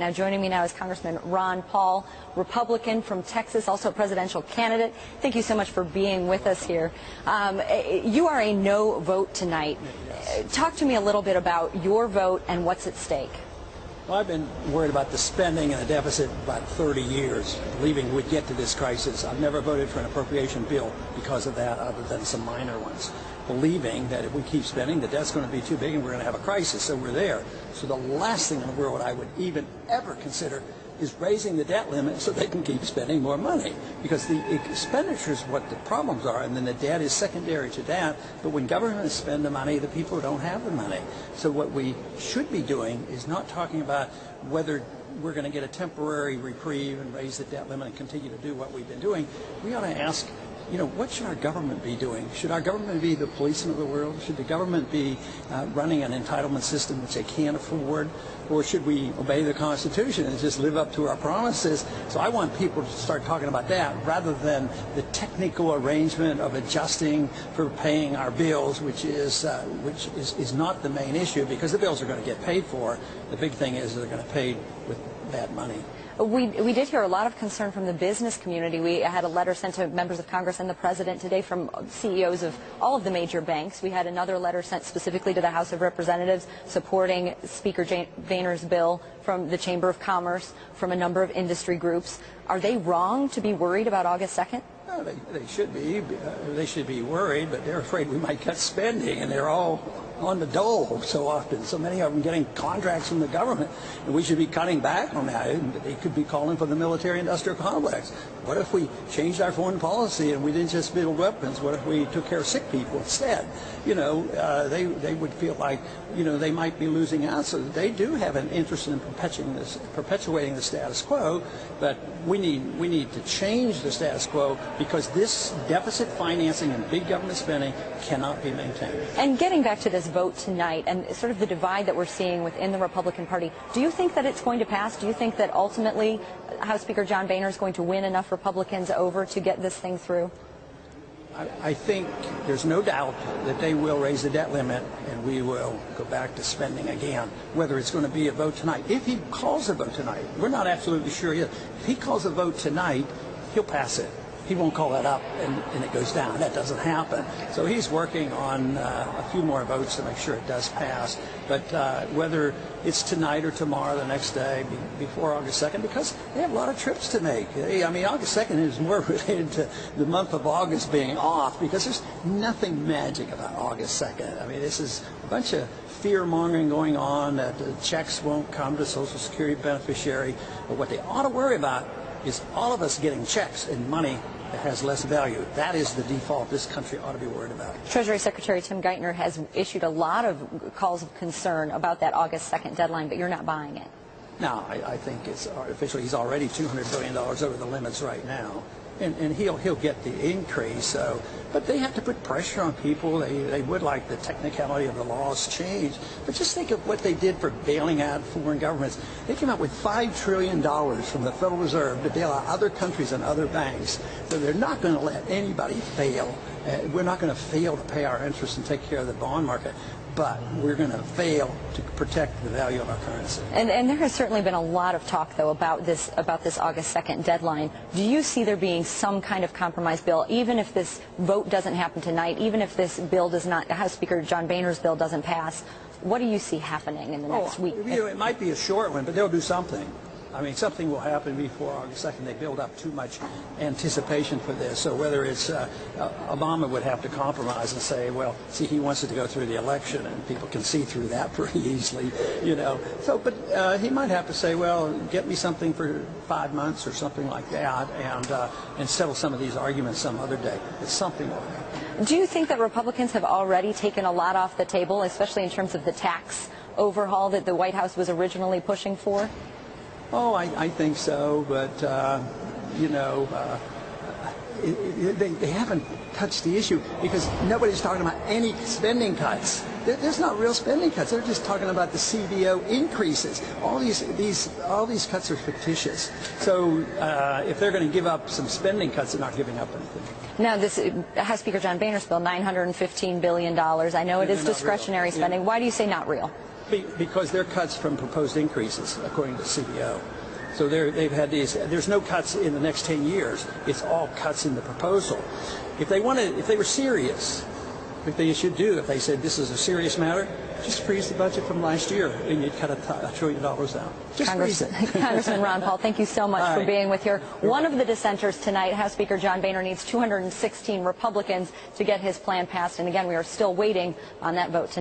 Now joining me now is Congressman Ron Paul, Republican from Texas, also a presidential candidate. Thank you so much for being with us here. You are a no vote tonight. Talk to me a little bit about your vote and what's at stake. Well, I've been worried about the spending and the deficit for about 30 years, believing we'd get to this crisis. I've never voted for an appropriation bill because of that, other than some minor ones, believing that if we keep spending, the debt's going to be too big and we're going to have a crisis, so we're there. So the last thing in the world I would even ever consider is raising the debt limit so they can keep spending more money, because the expenditures what the problems are, and then the debt is secondary to that. But when governments spend the money, the people don't have the money. So what we should be doing is not talking about whether we're going to get a temporary reprieve and raise the debt limit and continue to do what we've been doing. We ought to ask, what should our government be doing? Should our government be the policeman of the world? Should the government be running an entitlement system which they can't afford? Or should we obey the Constitution and just live up to our promises? So I want people to start talking about that rather than the technical arrangement of adjusting for paying our bills, which is not the main issue, because the bills are going to get paid for. The big thing is they're going to pay with bad money. We did hear a lot of concern from the business community. We had a letter sent to members of Congress and the President today from CEOs of all of the major banks. We had another letter sent specifically to the House of Representatives supporting Speaker Boehner's bill from the Chamber of Commerce, from a number of industry groups. Are they wrong to be worried about August 2nd? No, they should be. They should be worried, but they're afraid we might cut spending, and they're all on the dole so often. So many of them getting contracts from the government, and we should be cutting back on that. They could be calling for the military-industrial complex. What if we changed our foreign policy and we didn't just build weapons? What if we took care of sick people instead? They would feel like, they might be losing out. So they do have an interest in perpetuating the status quo, but we need to change the status quo, because this deficit financing and big government spending cannot be maintained. And getting back to this vote tonight and sort of the divide that we're seeing within the Republican Party, do you think that it's going to pass? Do you think that ultimately House Speaker John Boehner is going to win enough Republicans over to get this thing through? I think there's no doubt that they will raise the debt limit and we will go back to spending again. Whether it's going to be a vote tonight, if he calls a vote tonight, we're not absolutely sure yet. If he calls a vote tonight, he'll pass it. He won't call that up and it goes down. That doesn't happen. So he's working on a few more votes to make sure it does pass. But whether it's tonight or tomorrow, the next day, before August 2nd, because they have a lot of trips to make. August 2nd is more related to the month of August being off, because there's nothing magic about August 2nd. This is a bunch of fear-mongering going on, that the checks won't come to Social Security beneficiary. But what they ought to worry about is all of us getting checks and money that has less value. That is the default this country ought to be worried about. Treasury Secretary Tim Geithner has issued a lot of calls of concern about that August 2nd deadline, but you're not buying it. No, I think it's artificial. He's already $200 billion over the limits right now. And he'll get the increase. But they have to put pressure on people. They would like the technicality of the laws changed. But just think of what they did for bailing out foreign governments. They came out with $5 trillion from the Federal Reserve to bail out other countries and other banks. So they're not going to let anybody fail. We're not going to fail to pay our interest and take care of the bond market, but we're going to fail to protect the value of our currency. And there has certainly been a lot of talk, though, about this August 2nd deadline. Do you see there being some kind of compromise bill, even if this vote doesn't happen tonight, even if this bill does not, House Speaker John Boehner's bill doesn't pass? What do you see happening in the next week? It might be a short one, but they'll do something. Something will happen before August 2nd. They build up too much anticipation for this. So whether it's Obama would have to compromise and say, well, see, he wants it to go through the election, and people can see through that pretty easily, So, but he might have to say, well, get me something for 5 months or something like that, and settle some of these arguments some other day. But something will happen. Do you think that Republicans have already taken a lot off the table, especially in terms of the tax overhaul that the White House was originally pushing for? Oh, I think so, but, they haven't touched the issue because nobody's talking about any spending cuts. There's not real spending cuts. They're just talking about the CBO increases. All these cuts are fictitious. So if they're going to give up some spending cuts, they're not giving up anything. Now, this House Speaker John Boehner's bill, $915 billion. I know it is discretionary spending. Why do you say not real? Because they're cuts from proposed increases, according to CBO. So they've had these. There's no cuts in the next 10 years. It's all cuts in the proposal. If they were serious, what they should do, if they said this is a serious matter, just freeze the budget from last year, and you'd cut $1 trillion down. Just freeze it. Congressman Ron Paul, thank you so much for being with here. One of the dissenters tonight, House Speaker John Boehner, needs 216 Republicans to get his plan passed. And again, we are still waiting on that vote tonight.